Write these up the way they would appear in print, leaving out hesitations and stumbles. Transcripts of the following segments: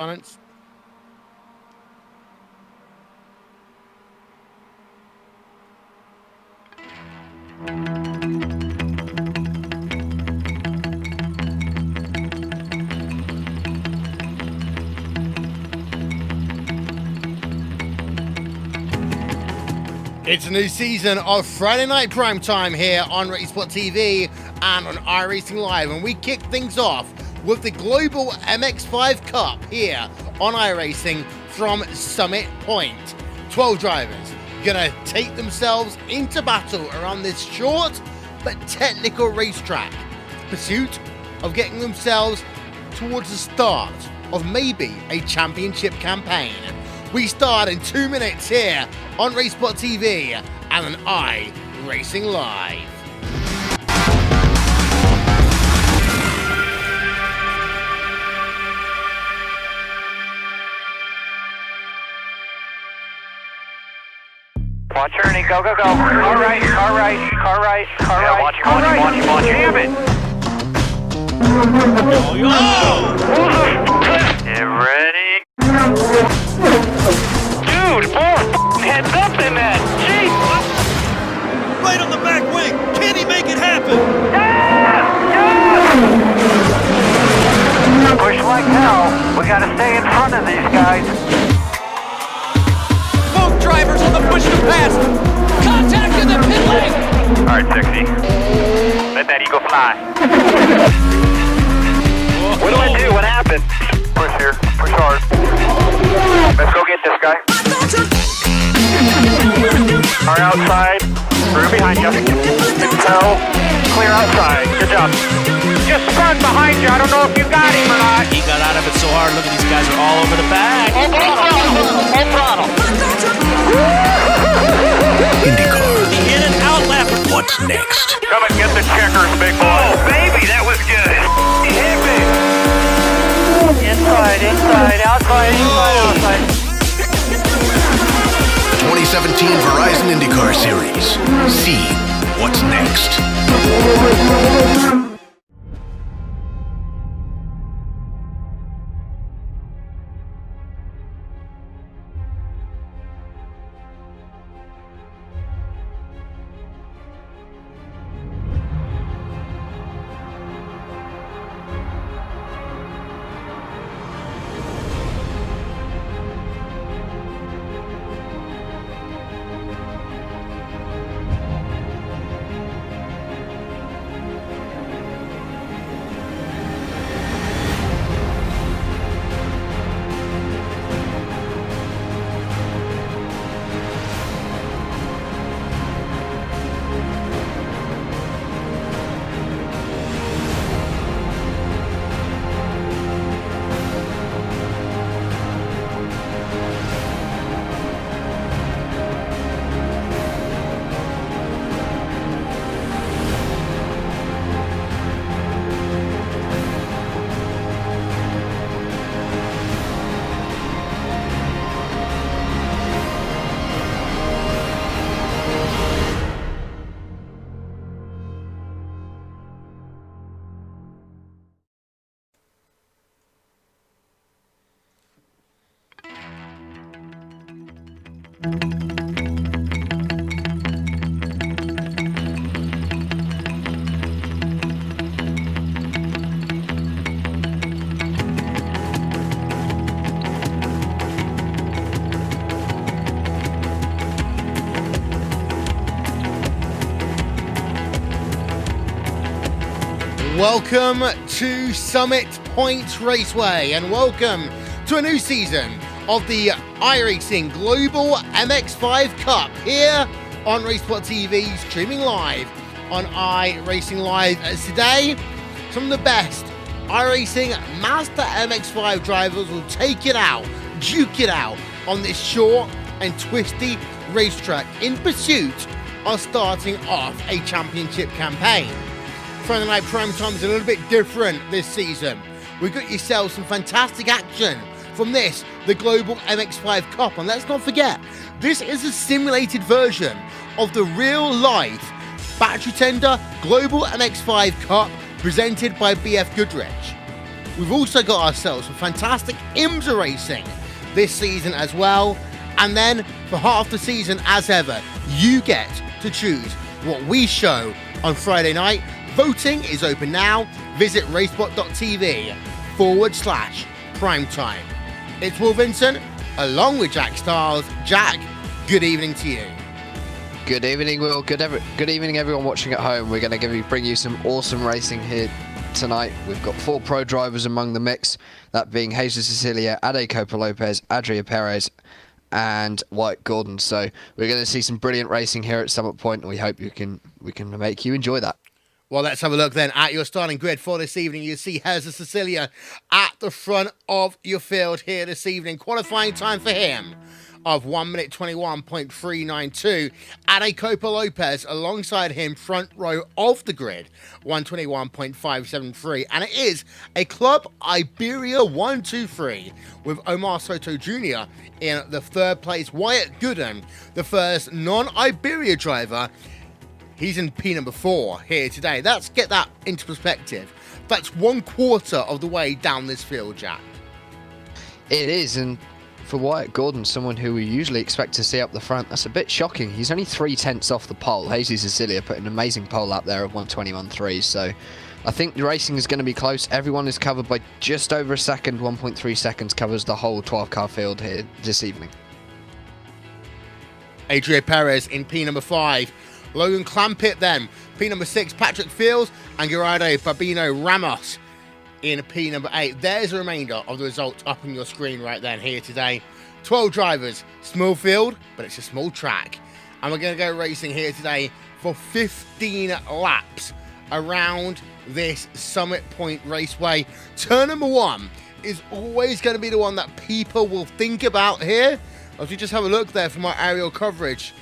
Silence. It's a new season of Friday Night Primetime here on Racesport TV and on iRacing Live, and we kick things off with the Global MX-5 Cup here on iRacing from Summit Point. 12 drivers gonna take themselves into battle around this short but technical racetrack, pursuit of getting themselves towards the start of maybe a championship campaign. We start in 2 minutes here on Racesport TV and on iRacing Live. Watch Ernie, go, go, go. Car right, car right, car right, car right. Watch, jam it. Get ready. Dude, 4 heads up in that. Jeez. Right on the back wing. Can he make it happen? Yes! Push like hell. We gotta stay in front of these guys. Both drivers on the push to pass. Contact in the pit lane. All right, 60. Let that eagle fly. What do I do? What happened? Push here. Push hard. Let's go get this guy. Car outside. Through behind you. Tell. Clear outside. Good job. Just spun behind you. I don't know if you got him or not. He got out of it so hard. Look at these guys are all over the back. Full throttle. IndyCar. He hit an outlap. What's next? Come and get the checkers, big boy. Oh, baby, that was good. He hit me. Inside, outside. 2017 Verizon IndyCar Series. See what's next. Welcome to Summit Point Raceway and welcome to a new season of the iRacing Global MX-5 Cup here on Racesport TV, streaming live on iRacing Live. As today, some of the best iRacing Mazda MX-5 drivers will take it out, duke it out on this short and twisty racetrack in pursuit of starting off a championship campaign. Friday Night Primetime is a little bit different this season. We've got yourselves some fantastic action from this, the Global MX-5 Cup. And let's not forget, this is a simulated version of the real-life battery tender Global MX-5 Cup presented by BF Goodrich. we've also got ourselves some fantastic IMSA racing this season as well. And then for half the season, as ever, you get to choose what we show on Friday night. Voting is open now. Visit racebot.tv/primetime. It's Will Vincent, along with Jack Stiles. Jack, good evening to you. Good evening, Will. Good evening, everyone watching at home. We're going to bring you some awesome racing here tonight. We've got 4 pro drivers among the mix, that being Jesus Cecilia, Ade Copa Lopez, Adria Perez, and Wyatt Gordon. So we're going to see some brilliant racing here at Summit Point, and we hope we can make you enjoy that. Well, let's have a look then at your starting grid for this evening. You see Jesus Cecilia at the front of your field here this evening. Qualifying time for him of 1 minute 21.392. Ade Copa Lopez alongside him, front row of the grid, 121.573. And it is a Club Iberia 1-2-3 with Omar Soto Jr. in the third place. Wyatt Gooden, the first non-Iberia driver. He's in P number 4 here today. Let's get that into perspective. That's 1/4 of the way down this field, Jack. It is, and for Wyatt Gordon, someone who we usually expect to see up the front, that's a bit shocking. He's only 3/10 off the pole. Jesus Cecilia put an amazing pole up there of 121.3, so I think the racing is going to be close. Everyone is covered by just over a second. 1.3 seconds covers the whole 12-car field here this evening. Adria Perez in P number 5. Logan Clampett then, P number 6, Patrick Fields, and Gerardo Babino Ramos in P number 8. There's a remainder of the results up on your screen right then here today. 12 drivers, small field, but it's a small track. And we're going to go racing here today for 15 laps around this Summit Point Raceway. Turn number 1 is always going to be the one that people will think about here. As we just have a look there from our aerial coverage,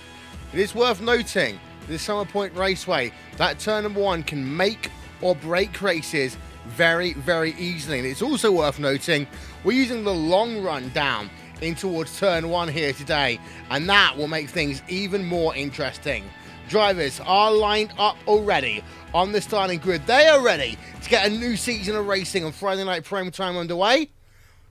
it is worth noting this Summit Point Raceway, that turn number 1 can make or break races very, very easily. And it's also worth noting we're using the long run down in towards turn 1 here today, and that will make things even more interesting. Drivers are lined up already on the starting grid. They are ready to get a new season of racing on Friday night prime time underway.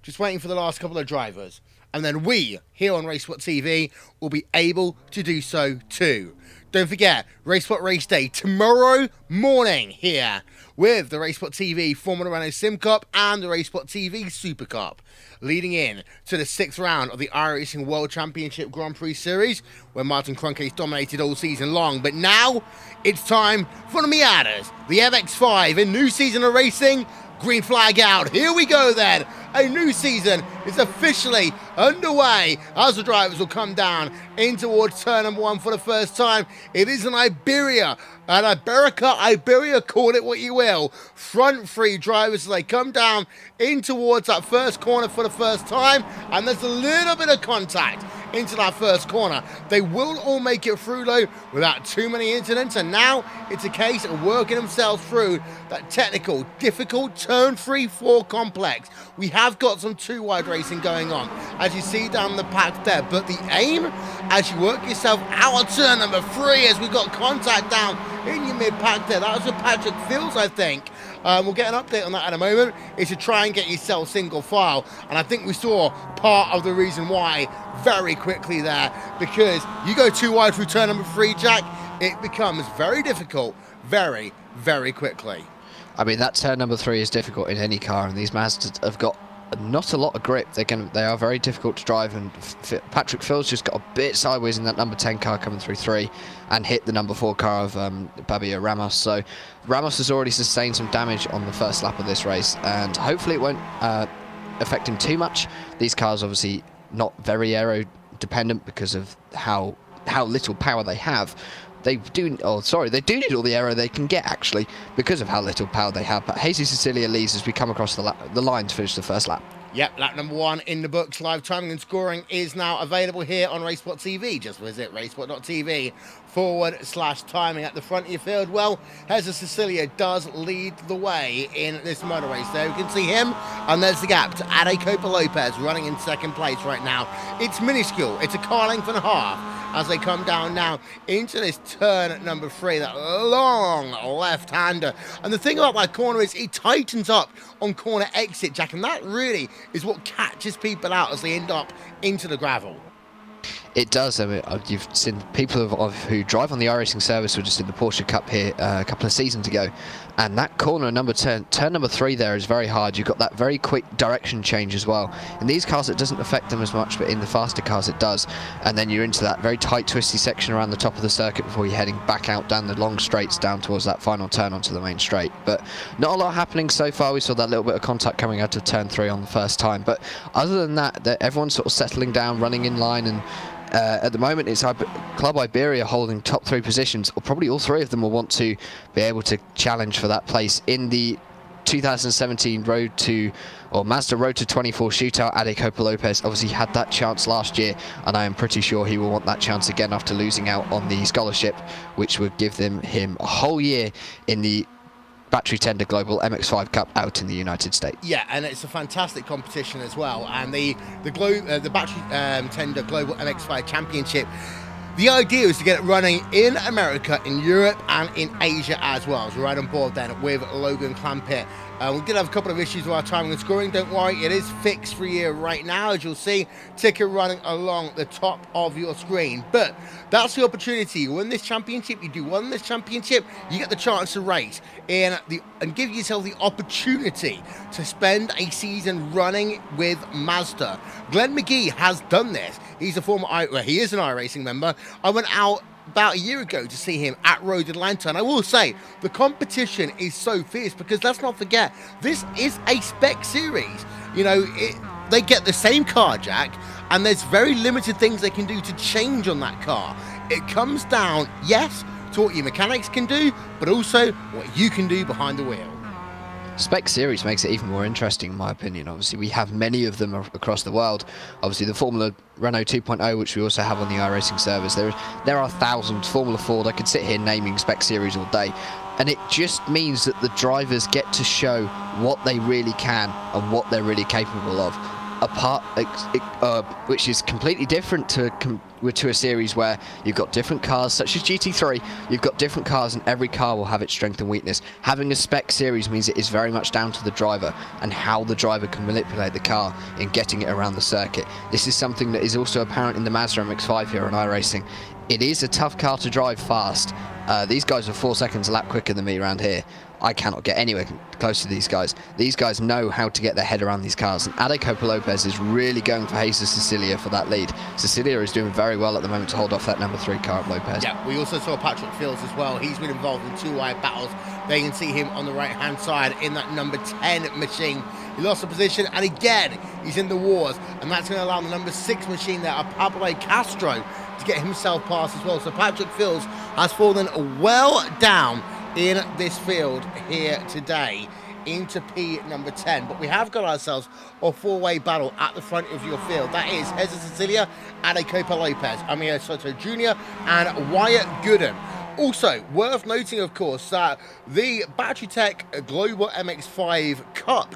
Just waiting for the last couple of drivers. And then we, here on Racespot TV, will be able to do so too. Don't forget, Racespot Race Day tomorrow morning here with the Racespot TV Formula Renault Sim Cup and the Racespot TV Super Cup, leading in to the 6th round of the iRacing World Championship Grand Prix Series, where Martin Kroenke's dominated all season long. But now, it's time for the Miatas, the MX-5, a new season of racing. Green flag out. Here we go then. A new season is officially underway as the drivers will come down in towards turn number 1 for the first time. It is an Iberia, Iberia, call it what you will. Front 3 drivers as they come down in towards that first corner for the first time. And there's a little bit of contact into that first corner. They will all make it through though without too many incidents. And now it's a case of working themselves through that technical, difficult turn 3-4 complex. We have got some 2-wide racing going on, as you see down the pack there. But the aim, as you work yourself out of turn number 3, as we've got contact down in your mid-pack there. That was with Patrick Fields, I think. We'll get an update on that in a moment, is to try and get yourself single file. And I think we saw part of the reason why very quickly there, because you go too wide through turn number 3, Jack, it becomes very difficult very, very quickly. I mean, that turn number 3 is difficult in any car, and these Mazdas have got not a lot of grip. They are very difficult to drive, and Patrick Fields just got a bit sideways in that number 10 car coming through 3 and hit the number 4 car of Babio Ramos. So Ramos has already sustained some damage on the first lap of this race, and hopefully it won't affect him too much. These cars obviously not very aero dependent because of how little power they have. They do need all the aero they can get, actually, because of how little power they have. But Jesus Cecilia leads as we come across the line to finish the first lap. Yep, lap number 1 in the books. Live timing and scoring is now available here on Racesport TV. Just visit racesport.tv/timing at the front of your field. Well, Heza Cecilia does lead the way in this motor race there. You can see him, and there's the gap to Ade Copa Lopez running in second place right now. It's minuscule. It's a car length and a half as they come down now into this turn number 3, that long left-hander. And the thing about that corner is it tightens up on corner exit, Jack, and that really is what catches people out as they end up into the gravel. It does. I mean, you've seen people who drive on the iRacing service were just in the Porsche Cup here a couple of seasons ago, and that corner number 10, turn number 3 there is very hard. You've got that very quick direction change as well. In these cars it doesn't affect them as much, but in the faster cars it does. And then you're into that very tight twisty section around the top of the circuit before you're heading back out down the long straights down towards that final turn onto the main straight. But not a lot happening so far. We saw that little bit of contact coming out of turn 3 on the first time, but other than that, everyone's sort of settling down, running in line, and at the moment it's Club Iberia holding top 3 positions, or probably all 3 of them will want to be able to challenge for that place in the 2017 Mazda Road to 24 shootout. Ade Copa Lopez obviously had that chance last year, and I am pretty sure he will want that chance again after losing out on the scholarship, which would give him a whole year in the battery tender Global MX-5 Cup out in the United States. Yeah, and it's a fantastic competition as well. And the battery tender Global MX-5 Championship, the idea is to get it running in America, in Europe, and in Asia as well. So we're right on board then with Logan Clampett. We did have a couple of issues with our timing and scoring. Don't worry, it is fixed for a year right now, as you'll see. Ticker running along the top of your screen. But that's the opportunity. You win this championship, you do win this championship, you get the chance to race and give yourself the opportunity to spend a season running with Mazda. Glenn McGee has done this. He is an iRacing member. I went out about a year ago to see him at Road Atlanta, and I will say the competition is so fierce because let's not forget, this is a spec series. You know, they get the same car, Jack, and there's very limited things they can do to change on that car. It comes down, yes, to what your mechanics can do, but also what you can do behind the wheel. Spec series makes it even more interesting, in my opinion. Obviously, we have many of them across the world. Obviously, the Formula Renault 2.0, which we also have on the iRacing service. There are thousands. Formula Ford, I could sit here naming spec series all day. And it just means that the drivers get to show what they really can and what they're really capable of. Which is completely different to a series where you've got different cars, such as GT3. You've got different cars, and every car will have its strength and weakness. Having a spec series means it is very much down to the driver and how the driver can manipulate the car in getting it around the circuit. This is something that is also apparent in the Mazda MX-5 here on iRacing. It is a tough car to drive fast. These guys are 4 seconds a lap quicker than me around here. I cannot get anywhere close to these guys. These guys know how to get their head around these cars, and Ade Copa Lopez is really going for Heza Cecilia for that lead. Cecilia is doing very well at the moment to hold off that number 3 car of Lopez. Yeah, we also saw Patrick Fields as well. He's been involved in 2 wide battles. There you can see him on the right-hand side in that number 10 machine. He lost the position, and again, he's in the wars, and that's going to allow the number 6 machine there, Pablo Castro, to get himself past as well. So Patrick Fields has fallen well down in this field here today into P number 10, but we have got ourselves a 4-way battle at the front of your field. That is Heza Cecilia, Ade Copa Lopez, Amir Soto Jr. and Wyatt Gooden. Also worth noting, of course, that the Battery Tech Global MX-5 Cup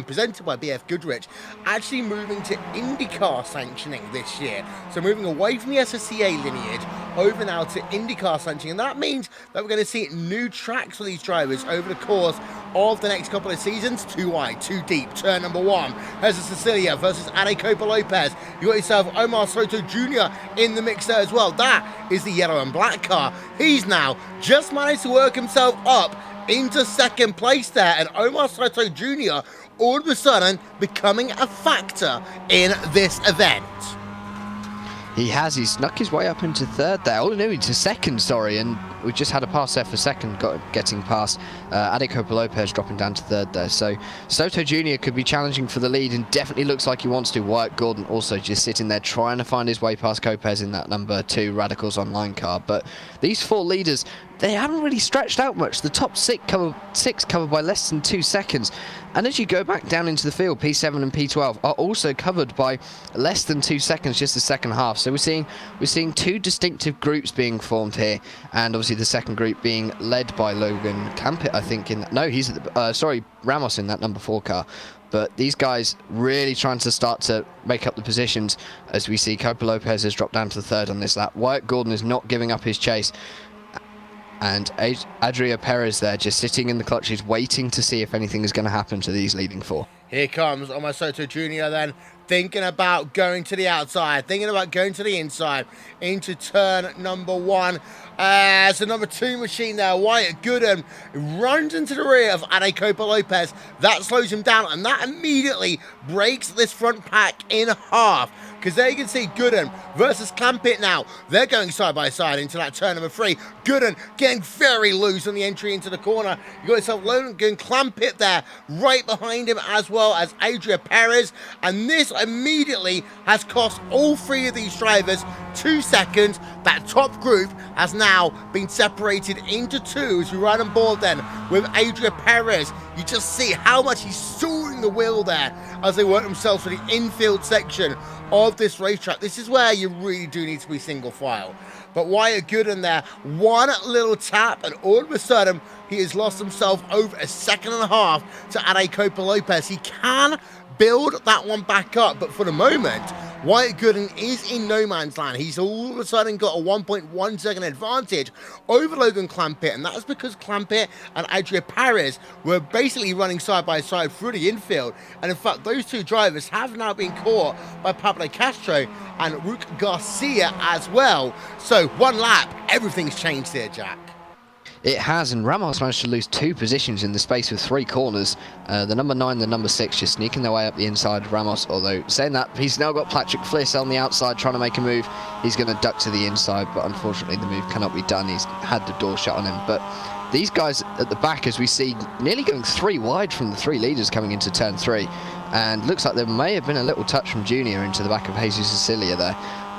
presented by BF Goodrich actually moving to IndyCar sanctioning this year. So moving away from the SSCA lineage over now to IndyCar sanctioning, and that means that we're going to see new tracks for these drivers over the course of the next couple of seasons. 2 wide, 2 deep, turn number 1. Heza Cecilia versus Ade Copa Lopez. You got yourself Omar Soto Jr. in the mix there as well. That is the yellow and black car. He's now just managed to work himself up into second place there, and Omar Soto Jr. all of a sudden becoming a factor in this event. He's snuck his way up into third there. Oh no, into second, sorry, and we just had a pass there for second, getting past Ade Copa Lopez dropping down to third there. So Soto Jr. could be challenging for the lead and definitely looks like he wants to. Wyatt Gordon also just sitting there trying to find his way past Lopez in that number 2 Radicals Online car. But these 4 leaders they haven't really stretched out much. The top six covered by less than 2 seconds. And as you go back down into the field, P7 and P12 are also covered by less than 2 seconds, just the second half. So we're seeing two distinctive groups being formed here, and obviously the second group being led by Logan Clampett, I think. He's at the, Ramos in that number 4 car. But these guys really trying to start to make up the positions, as we see Copa Lopez has dropped down to the 3rd on this lap. Wyatt Gordon is not giving up his chase. And Adria Perez there just sitting in the clutches, waiting to see if anything is going to happen to these leading 4. Here comes Omar Soto Jr. then, thinking about going to the outside, thinking about going to the inside, into turn number 1. As the number 2 machine there, Wyatt Gooden, runs into the rear of Ade Copa Lopez. That slows him down, and that immediately breaks this front pack in half. Because there you can see Gooden versus Clampett now. They're going side by side into that turn number 3. Gooden getting very loose on the entry into the corner. You got yourself Logan Clampett there, right behind him, as well as Adria Perez. And this immediately has cost all 3 of these drivers 2 seconds. That top group has now been separated into 2 as we ride on board then with Adria Perez. You just see how much he's sawing the wheel there as they work themselves for the infield section of this racetrack. This is where you really do need to be single file. But Wyatt Gooden there, one little tap, and all of a sudden he has lost himself over 1.5 seconds to Ade Copa Lopez. He can build that one back up, but for the moment, Wyatt Gooden is in no man's land. He's all of a sudden got a 1.1 second advantage over Logan Clampett, and that's because Clampett and Adria Perez were basically running side by side through the infield. And in fact, those 2 drivers have now been caught by Pablo Castro and Rook Garcia as well. So 1 lap, everything's changed here, Jack. It has, and Ramos managed to lose 2 positions in the space of 3 corners. The number 9, the number 6 just sneaking their way up the inside of Ramos, although saying that, he's now got Patrick Fliss on the outside trying to make a move. He's going to duck to the inside, but unfortunately the move cannot be done. He's had the door shut on him. But these guys at the back, as we see, nearly going 3 wide from the 3 leaders coming into turn 3. And looks like there may have been a little touch from Junior into the back of Jesus Cecilia there.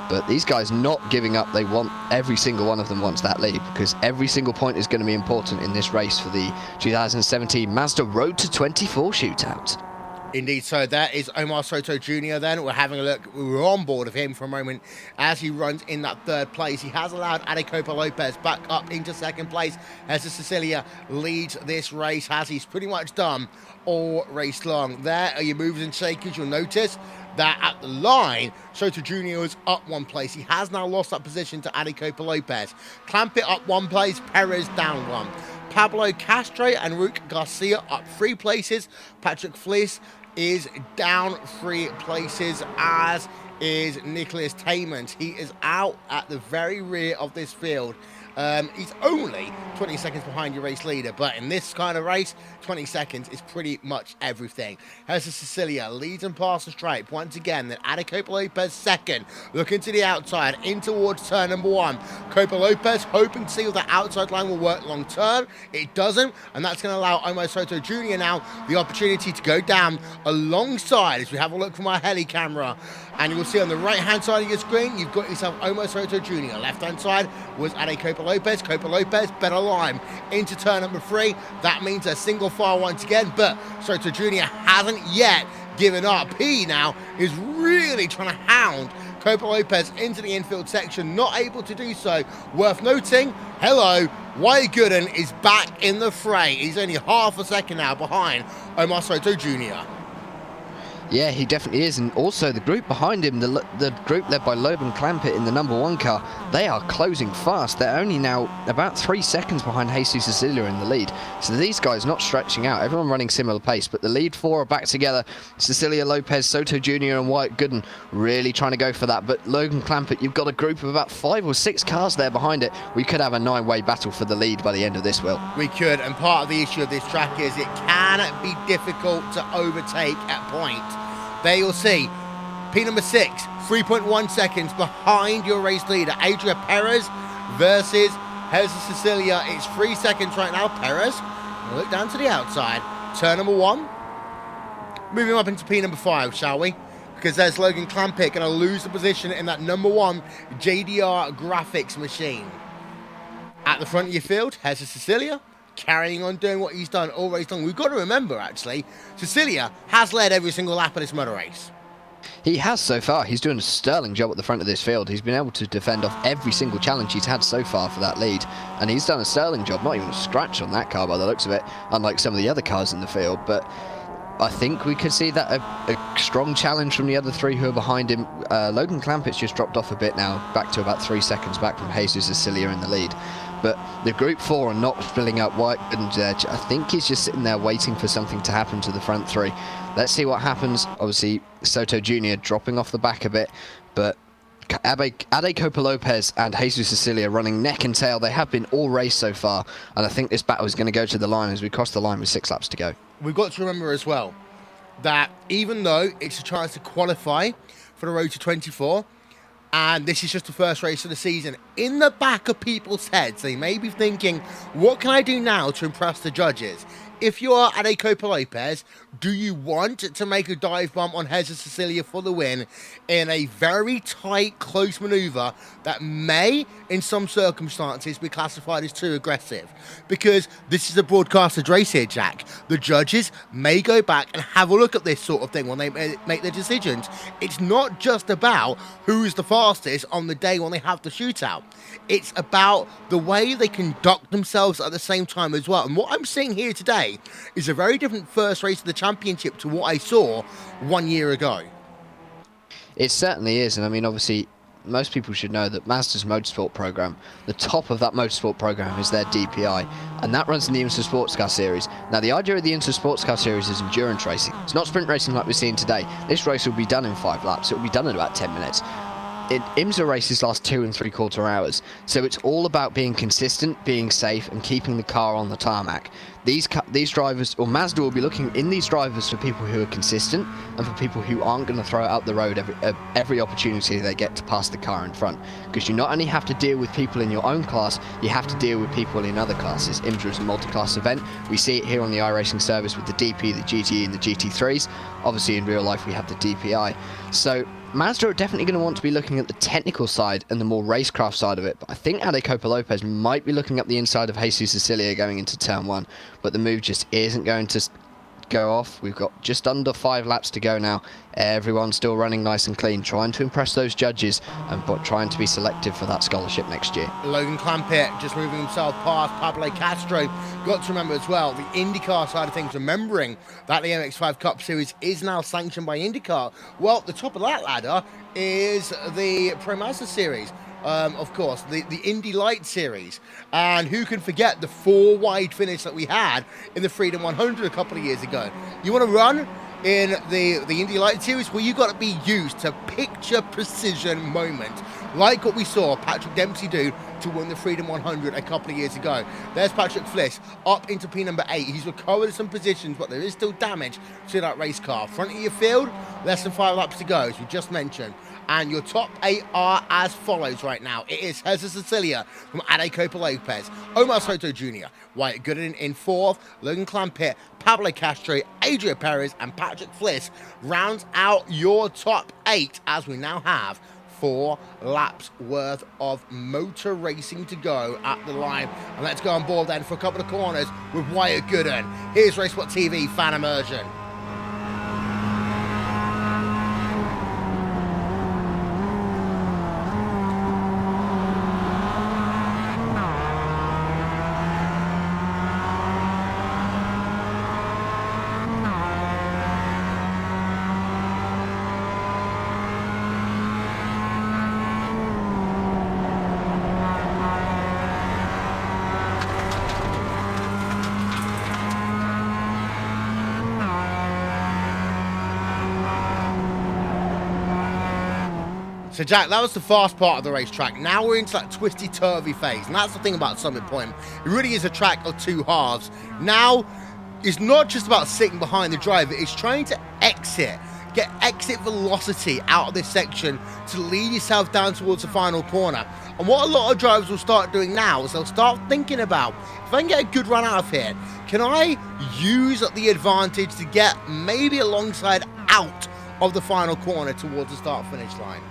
But these guys not giving up. They want, every single one of them wants that lead, because every single point is going to be important in this race for the 2017 Mazda Road to 24 shootout. Indeed, so that is Omar Soto Jr. then. We're having a look. We were on board of him for a moment as he runs in that 3rd place. He has allowed Ade Copa Lopez back up into 2nd place as Cecilia leads this race, as he's pretty much done all race long. There are your movers and shakers. You'll notice that at the line, Soto Jr. is up 1 place. He has now lost that position to Ade Copa Lopez. Clampett up 1 place, Perez down 1. Pablo Castro and Rook Garcia up 3 places. Patrick Fliss is down 3 places, as is Nicholas Taymans. He is out at the very rear of this field. He's only 20 seconds behind your race leader, but in this kind of race, 20 seconds is pretty much everything. Heza Cecilia leads and past the stripe once again. Then Ade Copa Lopez 2nd, looking to the outside, in towards turn number 1. Copa Lopez hoping to see if the outside line will work long term. It doesn't, and that's going to allow Omar Soto Jr. now the opportunity to go down alongside as we have a look from our heli camera. And you will see on the right-hand side of your screen, you've got yourself Omar Soto Jr. Left-hand side was Ade Copa Lopez. Copa Lopez, better line into turn number 3. That means a single file once again, but Soto Jr. hasn't yet given up. He now is really trying to hound Copa Lopez into the infield section, not able to do so. Worth noting, hello, Wyatt Gooden is back in the fray. He's only half a second now behind Omar Soto Jr. Yeah, he definitely is, and also the group behind him, the group led by Logan Clampett in the number 1 car, they are closing fast. They're only now about 3 seconds behind Jesus Cecilia in the lead. So these guys not stretching out, everyone running similar pace, but the lead 4 are back together. Cecilia Lopez, Soto Jr. and Wyatt Gooden really trying to go for that, but Logan Clampett, you've got a group of about 5 or 6 cars there behind it. We could have a 9-way battle for the lead by the end of this, Will. We could, and part of the issue of this track is it can be difficult to overtake at points. There you'll see P number 6, 3.1 seconds behind your race leader, Adria Perez versus Heza Cecilia. It's 3 seconds right now. Perez, look down to the outside. Turn number 1. Moving up into P number 5, shall we? Because there's Logan Clampett going to lose the position in that number 1 JDR graphics machine. At the front of your field, Heza Cecilia, carrying on doing what he's done all race long. We've got to remember, actually, Cecilia has led every single lap of this motor race. He has so far. He's doing a sterling job at the front of this field. He's been able to defend off every single challenge he's had so far for that lead. And he's done a sterling job, not even a scratch on that car by the looks of it, unlike some of the other cars in the field. But I think we could see that a strong challenge from the other three who are behind him. Logan Clampett's just dropped off a bit now, back to about 3 seconds back from Jesus Cecilia in the lead. But the Group 4 are not filling up White and I think he's just sitting there waiting for something to happen to the front three. Let's see what happens. Obviously, Soto Jr. dropping off the back a bit, but Ade Copa Lopez and Jesus Cecilia running neck and tail. They have been all race so far, and I think this battle is going to go to the line as we cross the line with 6 laps to go. We've got to remember as well that even though it's a chance to qualify for the Road to 24, and this is just the first race of the season, in the back of people's heads, they may be thinking, what can I do now to impress the judges? If you are Ade Copa Lopez, do you want to make a dive bomb on Heza Cecilia for the win in a very tight, close manoeuvre that may, in some circumstances, be classified as too aggressive? Because this is a broadcasted race here, Jack. The judges may go back and have a look at this sort of thing when they make their decisions. It's not just about who's the fastest on the day when they have the shootout. It's about the way they conduct themselves at the same time as well. And what I'm seeing here today is a very different first race of the championship to what I saw 1 year ago. It certainly is, and I mean, obviously, most people should know that Mazda's motorsport program, the top of that motorsport program is their DPI, and that runs in the IMSA Sports Car Series. Now, the idea of the IMSA Sports Car Series is endurance racing. It's not sprint racing like we're seeing today. This race will be done in 5 laps. It will be done in about 10 minutes. IMSA races last 2 3/4 hours, so it's all about being consistent, being safe, and keeping the car on the tarmac. These drivers, or Mazda will be looking in these drivers for people who are consistent and for people who aren't going to throw it out the road every opportunity they get to pass the car in front. Because you not only have to deal with people in your own class, you have to deal with people in other classes. IMSA is a multi-class event. We see it here on the iRacing service with the DP, the GTE, and the GT3s. Obviously, in real life, we have the DPI. So Mazda are definitely going to want to be looking at the technical side and the more racecraft side of it, but I think Ade Copa Lopez might be looking up the inside of Jesus Cecilia going into turn 1, but the move just isn't going to go off. We've got just under 5 laps to go now. Everyone's still running nice and clean, trying to impress those judges and trying to be selective for that scholarship next year. Logan Clampett just moving himself past Pablo Castro. Got to remember as well the IndyCar side of things, remembering that the MX-5 Cup Series is now sanctioned by IndyCar. Well, the top of that ladder is the Pro Mazda Series. Of course, the Indy Light Series. And who can forget the 4-wide finish that we had in the Freedom 100 a couple of years ago? You want to run in the Indy Light Series? Well, you've got to be used to picture precision moment, like what we saw Patrick Dempsey do to win the Freedom 100 a couple of years ago. There's Patrick Fliss up into P number 8. He's recovered some positions, but there is still damage to that race car. Front of your field, less than 5 laps to go, as we just mentioned. And your top 8 are as follows right now. It is Heza Cecilia from Ade Copa Lopez, Omar Soto Jr., Wyatt Gooden in 4th, Logan Clampett, Pablo Castro, Adrian Perez, and Patrick Fliss rounds out your top 8 as we now have 4 laps worth of motor racing to go at the line. And let's go on board then for a couple of corners with Wyatt Gooden. Here's RaceSpot TV fan immersion. So Jack, that was the fast part of the racetrack. Now we're into that twisty-turvy phase, and that's the thing about Summit Point. It really is a track of 2 halves. Now, it's not just about sitting behind the driver, it's trying to get exit velocity out of this section to lead yourself down towards the final corner. And what a lot of drivers will start doing now is they'll start thinking about, if I can get a good run out of here, can I use the advantage to get maybe alongside out of the final corner towards the start-finish line?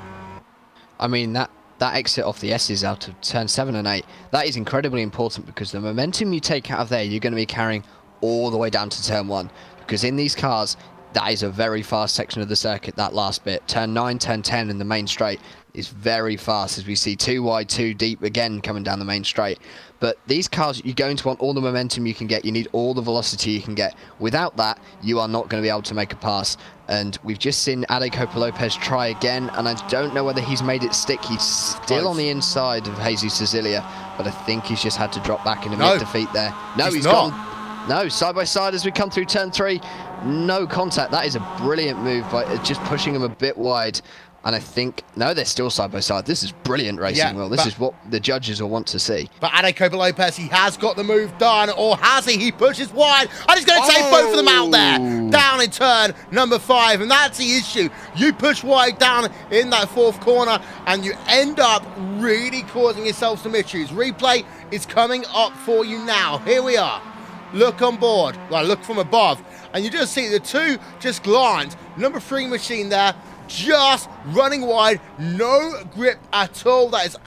I mean, that exit off the S's out of turn 7 and 8, that is incredibly important because the momentum you take out of there, you're going to be carrying all the way down to turn 1. Because in these cars, that is a very fast section of the circuit, that last bit. Turn 9, turn 10 in the main straight is very fast, as we see 2 wide, 2 deep again coming down the main straight. But these cars, you're going to want all the momentum you can get. You need all the velocity you can get. Without that, you are not going to be able to make a pass. And we've just seen Lopez try again, and I don't know whether he's made it stick. He's still on the inside of Jesus Cecilia, but I think he's just had to drop back in a mid-defeat there. No, he's not. gone. No, side by side as we come through turn 3. No contact. That is a brilliant move by just pushing him a bit wide. And I think, no, they're still side by side. This is brilliant racing, Will. This is what the judges will want to see. But Lopez, he has got the move done, or has he? He pushes wide, and he's going to take both of them out there. Down in turn number 5, and that's the issue. You push wide down in that 4th corner, and you end up really causing yourself some issues. Replay is coming up for you now. Here we are. Look on board. Well, look from above, and you just see the 2 just glance. Number 3 machine there, just running wide, no grip at all. That is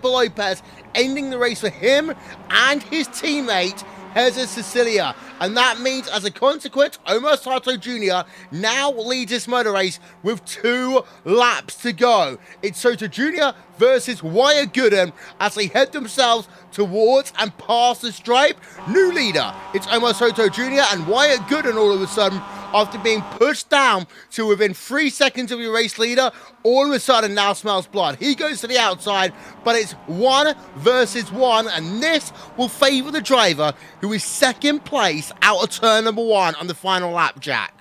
Lopez ending the race for him and his teammate Jesus Cecilia, and that means as a consequence, Omar Sato Jr. now leads this motor race with 2 laps to go. It's Soto Jr. versus Wyatt Gooden as they head themselves towards and past the stripe. New leader, it's Omar Soto Jr. and Wyatt Gooden all of a sudden, after being pushed down to within 3 seconds of your race leader, all of a sudden now smells blood. He goes to the outside, but it's 1 versus 1, and this will favour the driver who is 2nd place out of turn number 1 on the final lap, Jack.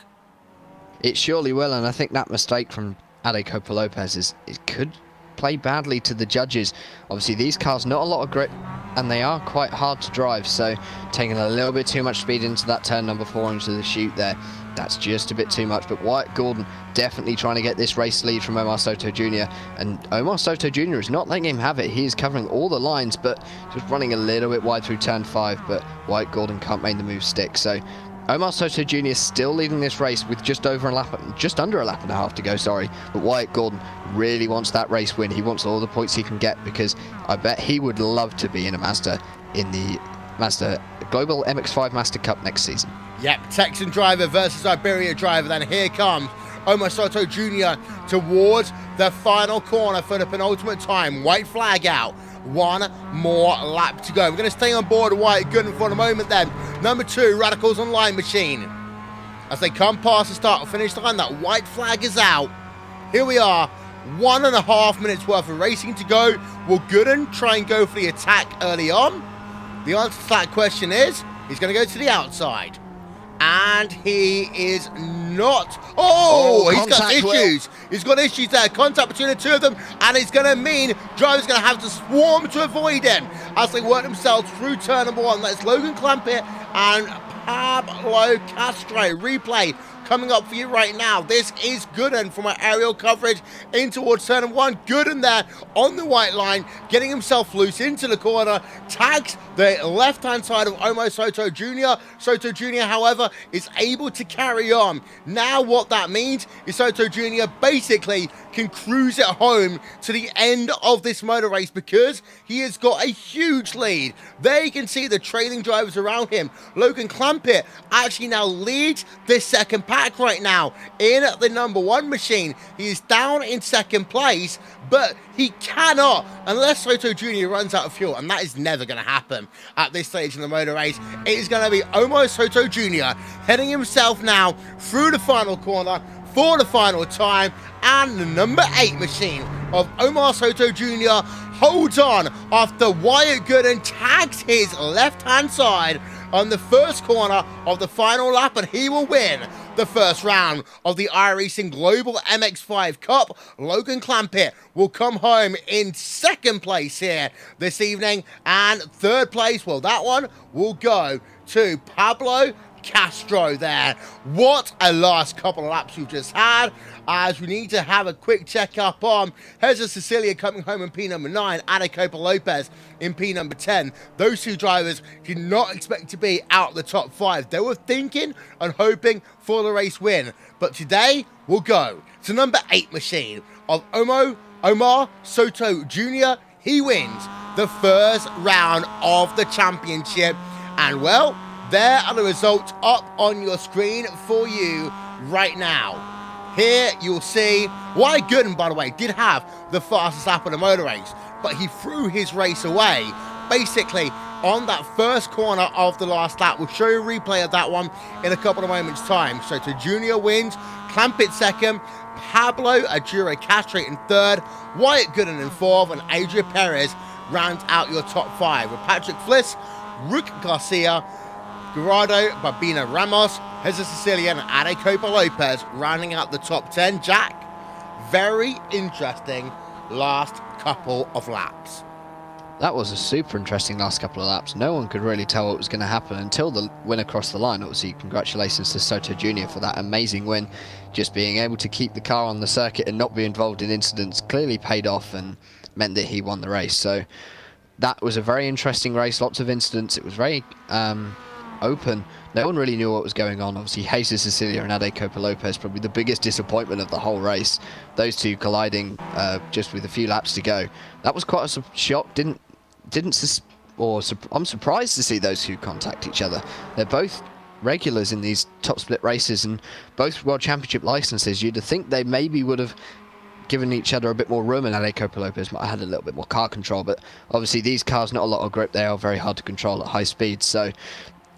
It surely will, and I think that mistake from Lopez it could play badly to the judges. Obviously, these cars, not a lot of grip, and they are quite hard to drive, so taking a little bit too much speed into that turn number 4 into the chute there, that's just a bit too much. But Wyatt Gordon definitely trying to get this race lead from Omar Soto Jr. And Omar Soto Jr. is not letting him have it. He is covering all the lines, but just running a little bit wide through turn 5. But Wyatt Gordon can't make the move stick. So Omar Soto Jr. is still leading this race with just under a lap and a half to go, sorry. But Wyatt Gordon really wants that race win. He wants all the points he can get, because I bet he would love to be in a Mazda in the Global MX-5 Mazda Cup next season. Yep, Texan driver versus Iberia driver. Then here comes Omar Soto Jr. towards the final corner for the penultimate time. White flag out. 1 more lap to go. We're going to stay on board Wyatt Gooden for a moment then. Number 2, Radicals Online Machine. As they come past the start or finish line, that white flag is out. Here we are. 1.5 minutes worth of racing to go. Will Gooden try and go for the attack early on? The answer to that question is, he's going to go to the outside. And he is not. He's got issues. He's got issues there. Contact between the 2 of them. And it's going to mean drivers going to have to swarm to avoid him as they work themselves through turn number 1. That's Logan Clampett and Pablo Castro. Replay coming up for you right now. This is Gooden from our aerial coverage in towards turn 1. Gooden there on the white line, getting himself loose into the corner, tags the left-hand side of Omar Soto Jr. Soto Jr., however, is able to carry on. Now what that means is Soto Jr. basically can cruise it home to the end of this motor race, because he has got a huge lead. There you can see the trailing drivers around him. Logan Clampett actually now leads this second pack right now in the number 1 machine. He is down in 2nd place, but he cannot, unless Soto Jr. runs out of fuel, and that is never going to happen at this stage in the motor race. It is going to be Omar Soto Jr. heading himself now through the final corner for the final time, and the number 8 machine of Omar Soto Jr. holds on after Wyatt Gooden tags his left-hand side on the first corner of the final lap, and he will win the first round of the iRacing Global MX-5 Cup. Logan Clampett will come home in 2nd place here this evening, and 3rd place, well, that one will go to Pablo Castro there. What a last couple of laps we've just had, as we need to have a quick check up on Jesus Cecilia coming home in P number 9, Lopez in P number 10. Those 2 drivers did not expect to be out the top 5. They were thinking and hoping for the race win. But today we'll go to number 8 machine of Omar Omar Soto Jr., he wins the first round of the championship. And well, there are the results up on your screen for you right now. Here you'll see Wyatt Gooden, by the way, did have the fastest lap of the motor race, but he threw his race away basically on that first corner of the last lap. We'll show you a replay of that one in a couple of moments' time. So to Junior wins, Clampett second, Pablo Adura Castro in third, Wyatt Gooden in fourth, and Adria Perez rounds out your top five, with Patrick Fliss, Rook Garcia, Gerardo Babina Ramos, Jesus Sicilian, and Ade Copa Lopez rounding out the top 10. Jack, very interesting last couple of laps. That was a super interesting last couple of laps. No one could really tell what was going to happen until the win across the line. Obviously, congratulations to Soto Jr. for that amazing win. Just being able to keep the car on the circuit and not be involved in incidents clearly paid off and meant that he won the race. So that was a very interesting race, lots of incidents. It was very open. No one really knew what was going on. Obviously, Jesus Sicilia and Ade Copa Lopez, probably the biggest disappointment of the whole race. Those two colliding just with a few laps to go. That was quite a shock. I'm surprised to see those two contact each other. They're both regulars in these top split races and both World Championship licenses. You'd think they maybe would have given each other a bit more room, and Ade Copa Lopez might have had a little bit more car control, but obviously these cars, not a lot of grip. They are very hard to control at high speed, so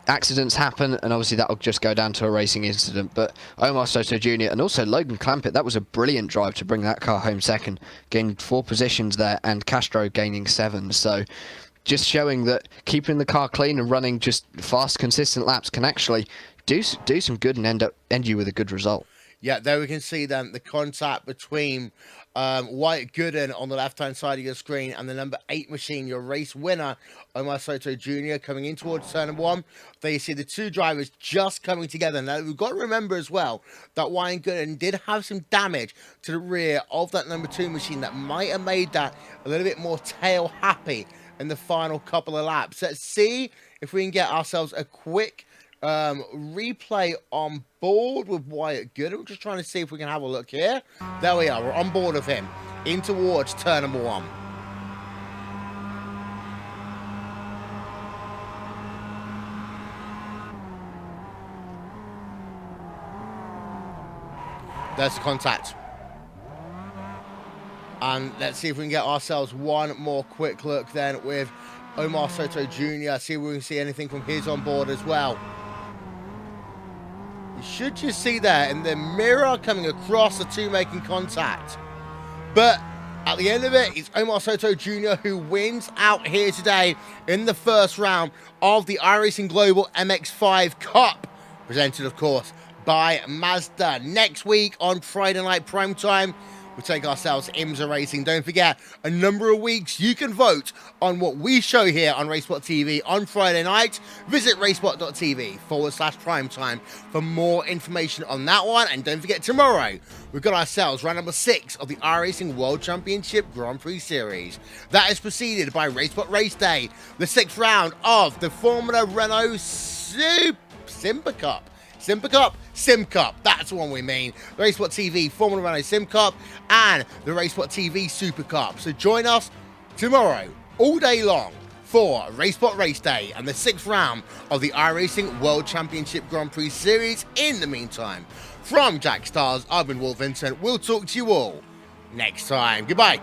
accidents happen, and obviously that will just go down to a racing incident. But Omar Soto Jr. and also Logan Clampett, that was a brilliant drive to bring that car home second, gained 4 positions there, and Castro gaining 7. So just showing that keeping the car clean and running just fast, consistent laps can actually do some good and end you with a good result. Yeah, there we can see then the contact between Wyatt Gooden on the left-hand side of your screen and the number 8 machine, your race winner, Omar Soto Jr., coming in towards turn number 1. There you see the two drivers just coming together. Now, we've got to remember as well that Wyatt Gooden did have some damage to the rear of that number 2 machine that might have made that a little bit more tail-happy in the final couple of laps. Let's see if we can get ourselves a quick replay on board with Wyatt Gooden. We're just trying to see if we can have a look here. There we are. We're on board with him in towards turn number 1. There's the contact. And let's see if we can get ourselves one more quick look then with Omar Soto Jr. See if we can see anything from his on board as well. You should just see there in the mirror coming across the two making contact. But at the end of it, it's Omar Soto Jr. who wins out here today in the first round of the iRacing Global MX-5 Cup. Presented, of course, by Mazda. Next week on Friday Night Primetime, we'll take ourselves IMSA Racing. Don't forget, a number of weeks you can vote on what we show here on Racespot TV on Friday night. Visit racespot.tv/primetime for more information on that one. And don't forget, tomorrow we've got ourselves round number 6 of the iRacing World Championship Grand Prix Series. That is preceded by Racespot Race Day, the 6th round of the Formula Renault Simba Cup. Sim Cup, that's the one we mean. The Racespot TV Formula Renault Sim Cup and the Racespot TV Super Cup. So join us tomorrow, all day long, for Racespot Race Day and the 6th round of the iRacing World Championship Grand Prix Series. In the meantime, from Jack Stars, I've been Will Vincent. We'll talk to you all next time. Goodbye.